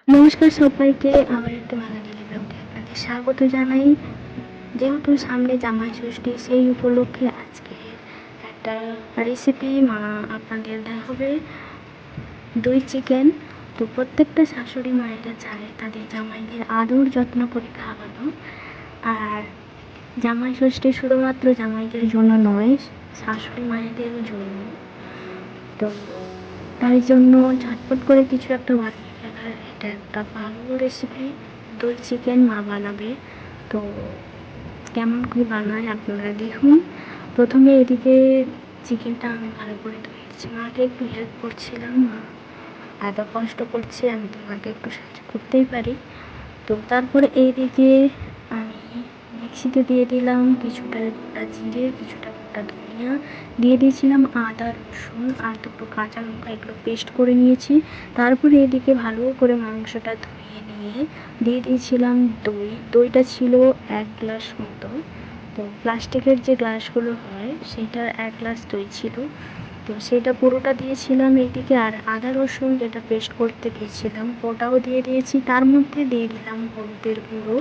নমস্কার সবাইকে, আমার একটা বাঙালি ব্লগে আপনাদের স্বাগত জানাই। যেহেতু সামনে জামাই ষষ্ঠী, সেই উপলক্ষে আজকে একটা রেসিপি আপনাদের দেখাবে, দই চিকেন। তো প্রত্যেকটা শাশুড়ি মায়েরা চায় তাদের জামাইদের আদর যত্ন করে খাওয়ানো। আর জামাই ষষ্ঠী শুধুমাত্র জামাইদের জন্য নয়, শাশুড়ি মায়েদের জন্য। তো তাই জন্য ঝটপট করে কিছু একটা বানিয়ে ফেলার এটা একটা ভালো রেসিপি। দই চিকেন মা বানাবে, তো কেমন করে বানায় আপনারা দেখুন। প্রথমে এদিকে চিকেনটা আমি ভালো করে ধুয়েছি, মাকে একটু হেল্প করছিলাম। মা এত কষ্ট করছে, আমি তো মাকে একটু সাহায্য করতেই পারি। তো তারপরে এইদিকে আমি মিক্সিতে দিয়ে দিলাম কিছুটা গোটা জিরে, কিছুটা গোটা ধনিয়া, দিয়ে দিয়েছিলাম আদা রসুন আর দুটো কাঁচা লঙ্কা, এগুলো পেস্ট করে নিয়েছি। তারপরে এদিকে ভালো করে মাংসটা ধুয়ে নিয়ে দিয়ে দিয়েছিলাম দইটা ছিল 1 গ্লাস মতো। তো প্লাস্টিকের যে গ্লাসগুলো হয় সেটার 1 গ্লাস দই ছিল, তো সেটা পুরোটা দিয়েছিলাম এইদিকে। আর আদা রসুন যেটা পেস্ট করতে দিয়েছিলাম ওটাও দিয়ে দিয়েছি। তার মধ্যে দিয়ে দিলাম হলুদের গুঁড়ো,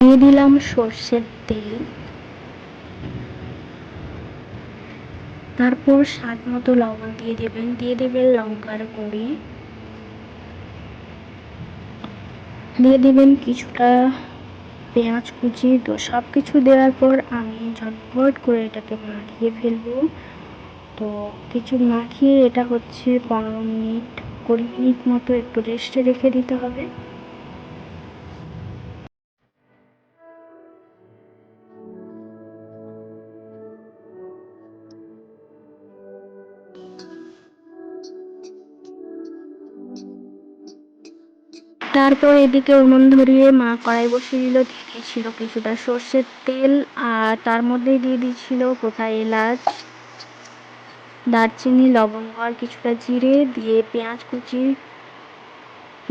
দিয়ে দিলাম সর্ষের তেল, তারপর স্বাদ মতো লবণ দিয়ে দেবেন লঙ্কার গুঁড়ি, দিয়ে দেবেন কিছুটা পেঁয়াজ কুচি। তো সব কিছু দেওয়ার পর আমি ঝটপট করে এটাকে মাখিয়ে ফেলবো। তো কিছু মাখিয়ে এটা হচ্ছে 15 মিনিট 20 মিনিট মতো একটু রেস্টে রেখে দিতে হবে। তারপর এদিকে উনুন ধরিয়ে মা কড়াই বসিয়ে দিল, দিয়ে দিয়েছিল কিছুটা সর্ষের তেল, আর তার মধ্যেই দিয়ে দিয়েছিল গোটা এলাচ, দারচিনি, লবঙ্গ আর কিছুটা জিরে, দিয়ে পেঁয়াজ কুচি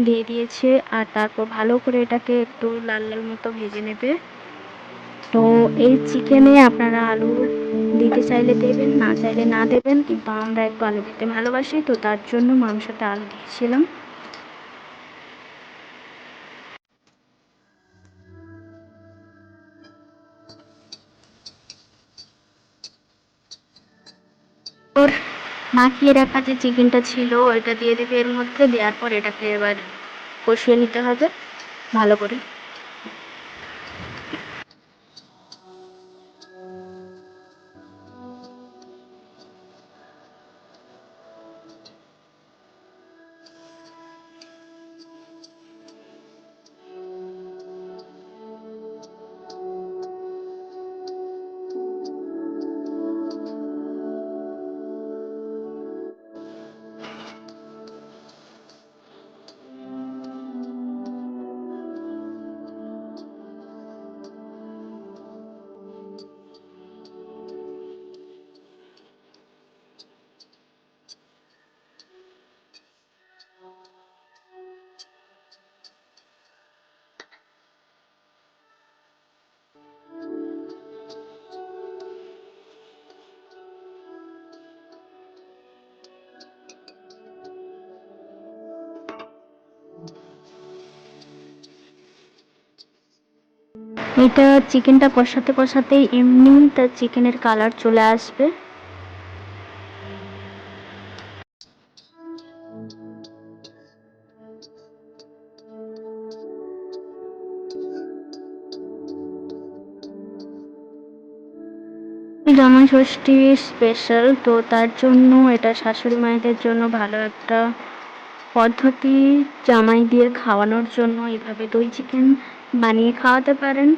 দিয়ে দিয়েছে। আর তারপর ভালো করে এটাকে একটু লাল লাল মতো ভেজে নেবে। তো এই চিকেনে আপনারা আলু দিতে চাইলে দেবেন, না চাইলে না দেবেন, কিন্তু আমরা একটু আলু দিতে ভালোবাসি, তো তার জন্য মাংসটা আলু দিয়েছিলাম। ওর মাখিয়ে রাখা যে চিকেনটা ছিল ওইটা দিয়ে দেবে এর মধ্যে, দেওয়ার পর এটাকে এবার কষিয়ে নিতে হবে ভালো করে। এটা চিকেনটা কষাতে কষাতেই এমনি তার চিকেনের কালার চলে আসবে। জামাই ষষ্ঠী স্পেশাল, তো তার জন্য এটা শাশুড়ি মায়েদের জন্য ভালো একটা পদ্ধতি। জামাই দিয়ে খাওয়ানোর জন্য এভাবে দই চিকেন বানিয়ে খাওয়াতে পারেন।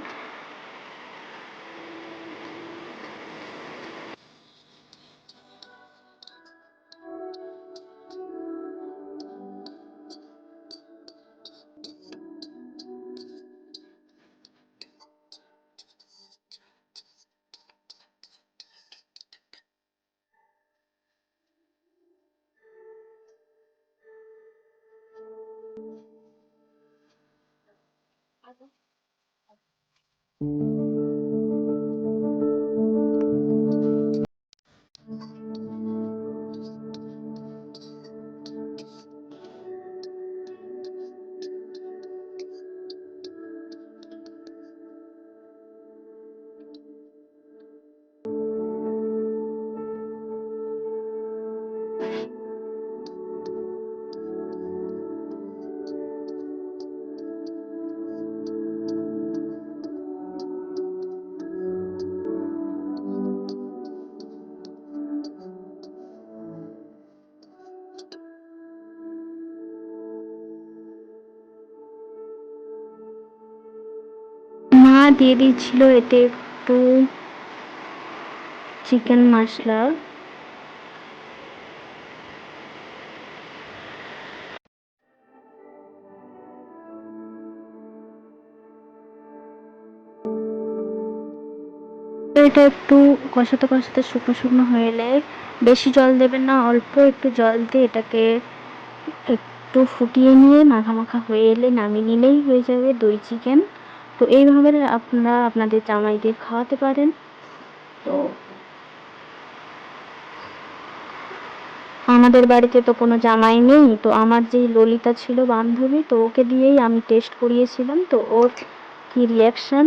দিয়ে দিয়েছিল এতে একটু চিকেন মশলা, এটা একটু কষাতে কষাতে শুকনো শুকনো হয়ে এলে, বেশি জল দেবেন না, অল্প একটু জল দিয়ে এটাকে একটু ফুটিয়ে নিয়ে মাখা মাখা হয়ে এলে নামিয়ে নিলেই হয়ে যাবে দই চিকেন। তো এইভাবে আপনারা আপনাদের জামাইদের খাওয়াতে পারেন। তো আমাদের বাড়িতে তো কোনো জামাই নেই, তো আমার যেই ললিতা ছিল বান্ধবী, তো ওকে দিয়েই আমি টেস্ট করিয়েছিলাম। তো ওর কি রিয়াকশান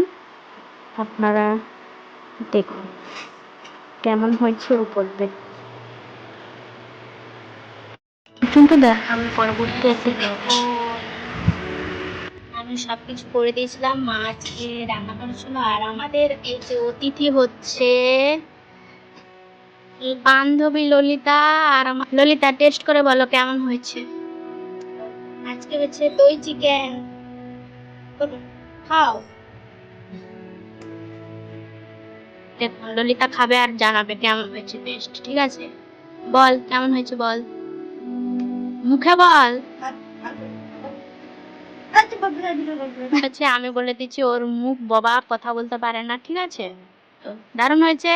আপনারা দেখুন, কেমন হয়েছে ও বলবে। কিন্তু দেখাবো পরবর্তী একটা ব্লগে। আমি সবকিছু করে দিয়েছিলাম, মা আজকে রান্না করেছিল। আর আমাদের এই যে অতিথি হচ্ছে বান্ধবী ললিতা। আর আমার ললিতা, টেস্ট করে বলো কেমন হয়েছে। আজকে হচ্ছে দই চিকেন, খাও। দেখুন ললিতা খাবে আর জানাবে কেমন হয়েছে টেস্ট, ঠিক আছে? বল কেমন হয়েছে, বল মুখে বল। আচ্ছা আমি বলে দিচ্ছি, ওর মুখ বাবা কথা বলতে পারে না, ঠিক আছে? তো দারুণ হয়েছে।